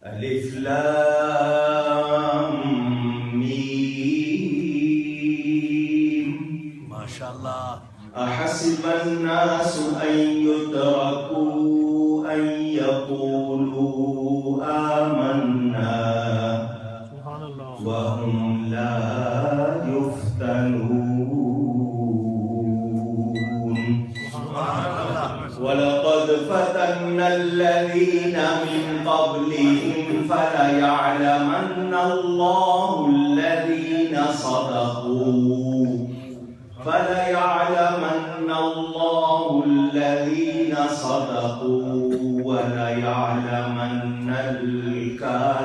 الف لام میم ماشاءاللہ. احسب الناس ان يتركوا ان يقولوا آمنا وهم لا يفتنون ولقد فتنا الذين من قبلهم فليعلمن الله الذين صدقوا وليعلمن الكاذبين.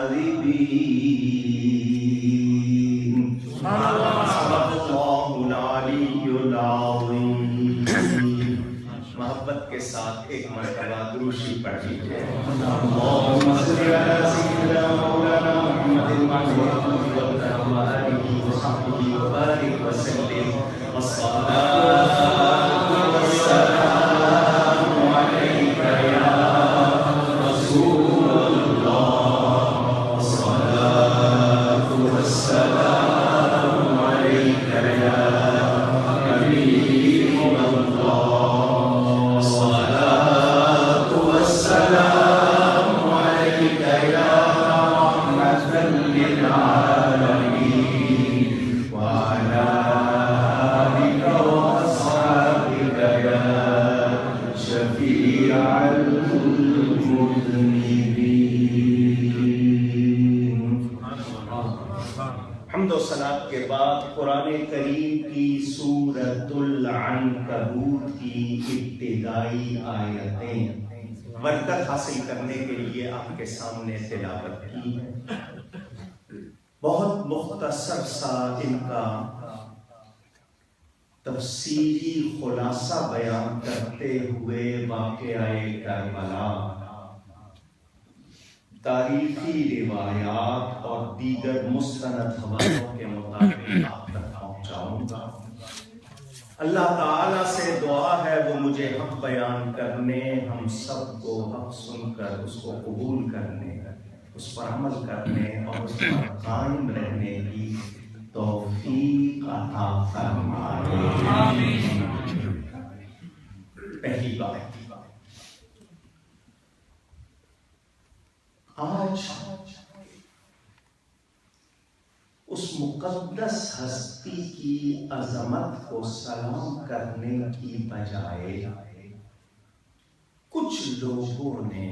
صدق الله العلی العظیم. محبت کے ساتھ ایک مرتبہ درود شریف پڑھ لیجیے. اللهم صل على سيدنا مولانا محمد وآله وصحبه وبارك وسلم. الصلاة والسلام عليك يا رسول الله. الصلاة والسلام عليك يا حبيب الله. الصلاة والسلام عليك يا رحمة للعالمين وعلى آلك وأصحابك يا شفيع المذنبين. حمد و صلاۃ کے بعد قرآن کریم کی سورۃ العنکبوت کی ابتدائی آیتیں برکت حاصل کرنے کے لیے آپ کے سامنے تلاوت کی. بہت مختصر سا ان کا تفصیلی خلاصہ بیان کرتے ہوئے واقعہ کربلا، تاریخی روایات اور دیگر مستند حوالوں کے مطابق آپ تک پہنچاؤں گا. اللہ تعالیٰ سے دعا ہے وہ مجھے حق بیان کرنے، ہم سب کو حق سن کر اس کو قبول کرنے، اس پر عمل کرنے اور اس پر قائم رہنے کی توفیق عطا فرمائے. پہلی بات، آج اس مقدس ہستی کی عظمت کو سلام کرنے کی بجائے کچھ لوگوں نے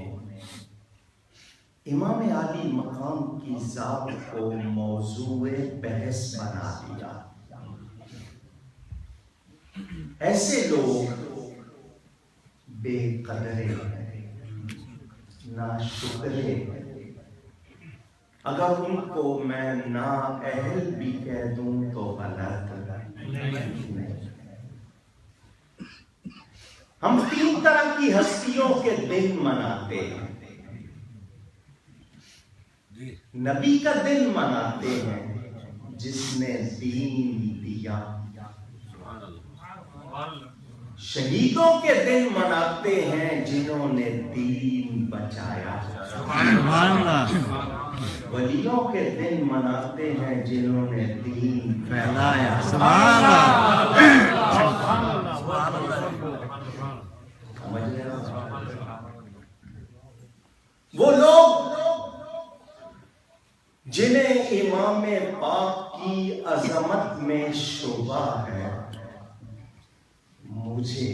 امام عالی مقام کی ذات کو موضوع بحث بنا دیا. ایسے لوگ بے قدرے ناشکرے ہیں. اگر ان کو میں نااہل بھی کہہ دوں تو غلط نہیں. ہم تین طرح کی ہستیوں کے دن مناتے ہیں. نبی کا دن مناتے ہیں جس نے دین دیا. شہیدوں کے دن مناتے ہیں جنہوں نے دین بچایا. ولیوں کے دن مناتے ہیں جنہوں نے دین پھیلایا. وہ لوگ جنہیں امام پاک کی عظمت میں شبہ ہے، مجھے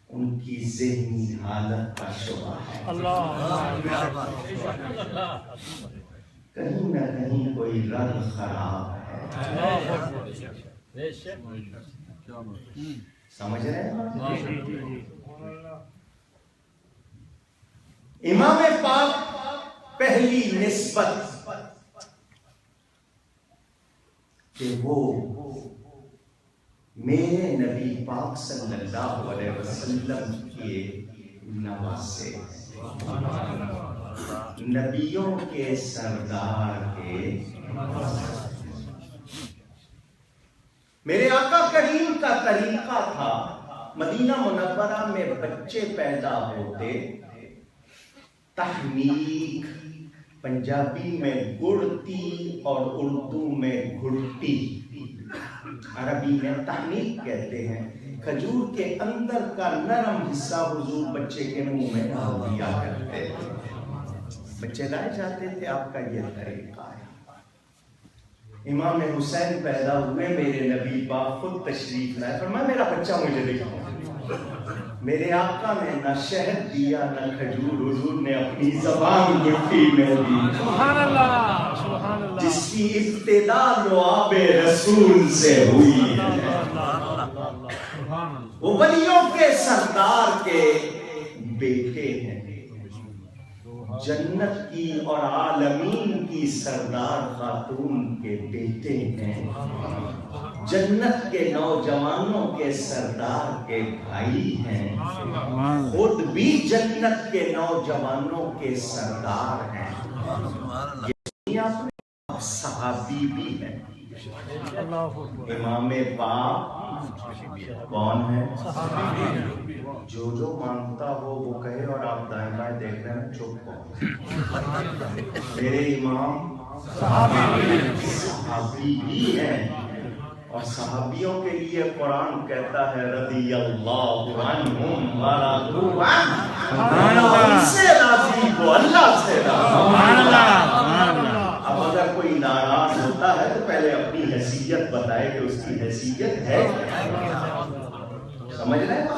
ان کی ذہنی حالت کا شبہ ہے. کہیں نہ کہیں کوئی رنگ خراب ہے. سمجھ رہے ہیں؟ امام پاک پہلی نسبت کہ وہ میرے نبی پاک صلی اللہ علیہ وسلم کے نواسے، نبیوں کے سردار کے میرے آقا کریم کا طریقہ تھا مدینہ منورہ میں بچے پیدا ہوتے تحنیک، پنجابی میں گڑتی اور اردو میں گھڑتی، عربی میں تحنیک کہتے ہیں۔ کھجور کے اندر کا نرم حصہ حضور بچے کے منہ میں ڈال دیا کرتے تھے، بچے لائے جاتے تھے۔ آپ کا یہ طریقہ ہے۔ امام حسین پیدا ہوئے، میرے نبی پاک خود تشریف لائے، فرمایا میرا بچہ مجھے دکھاؤ۔ میرے آقا نے نہ شہد دیا نہ کھجور، حضور نے اپنی زبان گٹی میں دی، سبحان اللہ سبحان اللہ، جس کی ابتدا لعاب رسول سے ہوئی ہے۔ وہ ولیوں کے سردار کے بیٹے ہیں، جنت کی اور عالمین کی سردار خاتون کے بیٹے ہیں، جنت کے نوجوانوں کے سردار کے بھائی ہیں، خود بھی جنت کے نوجوانوں کے سردار ہیں۔ یہ صحابی بھی ہیں۔ امام پاک کون ہے؟ جو جو مانتا ہو وہ کہے، اور آپ دائیں بائیں دیکھ رہے ہیں چپ ہو۔ میرے امام صحابی بھی ہیں، اور صحابیوں کے لیے قرآن کہتا ہے رضی اللہ عنہم ورضوا عنہ، ان سے راضی وہ اللہ سے راضی۔ اب اگر کوئی ناراض ہوتا ہے تو پہلے اپنی حیثیت بتائے کہ اس کی حیثیت ہے کیا، سمجھ رہے ہیں؟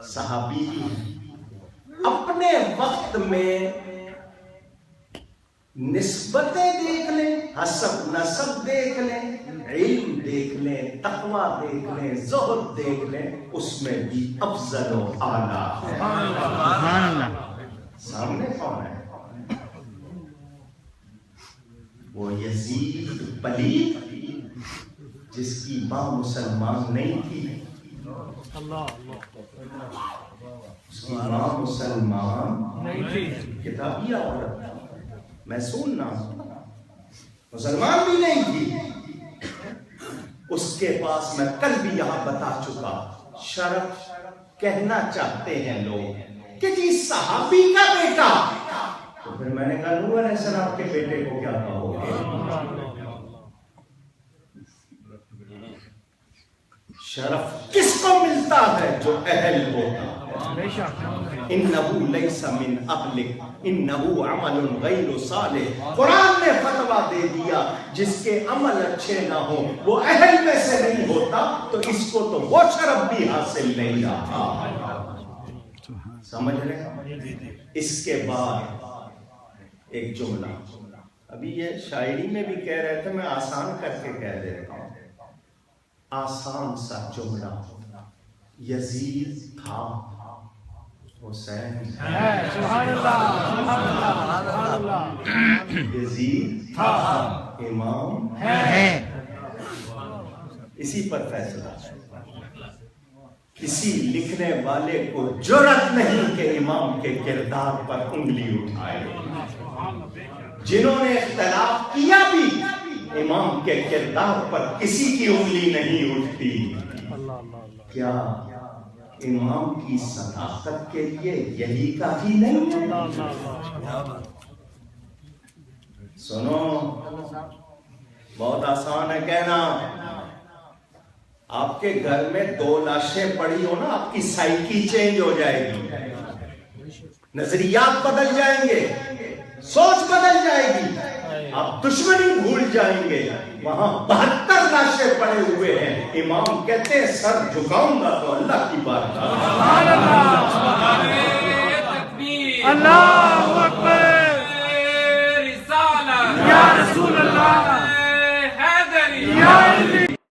صحابی اپنے وقت میں نسبتیں دیکھ لیں، حسب نسب دیکھ لیں، علم دیکھ لیں، تقوی دیکھ لیں، زہد دیکھ لیں، اس میں بھی افضل و اعلیٰ ہے۔ سامنے کون ہے؟ وہ یزید پلیت جس کی ماں مسلمان نہیں تھی، اس کی ماں مسلمان نہیں تھی، کتابیہ عورت، محسون نام، مسلمان بھی نہیں تھی۔ اس کے پاس میں کل بھی یہاں بتا چکا، شرف کہنا چاہتے ہیں لوگ کہ جی صحابی کا بیٹا، تو پھر میں نے کہا نوح علیہ السلام کے بیٹے کو کیا کہو گے؟ شرف کس کو ملتا ہے؟ جو اہل ہوتا ہے۔ انہو لیس من اہلک انہو عمل غیر صالح، قرآن نے فتویٰ دے دیا جس کے عمل اچھے نہ ہو وہ اہل میں سے نہیں ہوتا، تو اس کو تو وہ شرف بھی حاصل نہیں رہا۔ سمجھ رہے؟ اس کے بعد ایک جملہ، ابھی یہ شاعری میں بھی کہہ رہے تھے، میں آسان کر کے کہہ دیتا ہوں، آسان سا جملہ، یزید تھا، حسین سبحان اللہ سبحان اللہ، یزید تھا، امام ہے، اسی پر فیصلہ۔ کسی لکھنے والے کو جرأت نہیں کہ امام کے کردار پر انگلی اٹھائے، جنہوں نے اختلاف کیا بھی امام کے کردار پر کسی کی انگلی نہیں اٹھتی۔ کیا امام کی صداقت کے لیے یہی کافی نہیں ہے؟ سنو، بہت آسان ہے کہنا، آپ کے گھر میں 2 لاشیں پڑی ہو نا، آپ کی سائیکی چینج ہو جائے گی، نظریات بدل جائیں گے، سوچ بدل جائے گی، آپ دشمنی بھول جائیں گے۔ وہاں 72 لاشیں پڑے ہوئے ہیں، امام کہتے ہیں سر جھکاؤں گا تو اللہ کی بات، اللہ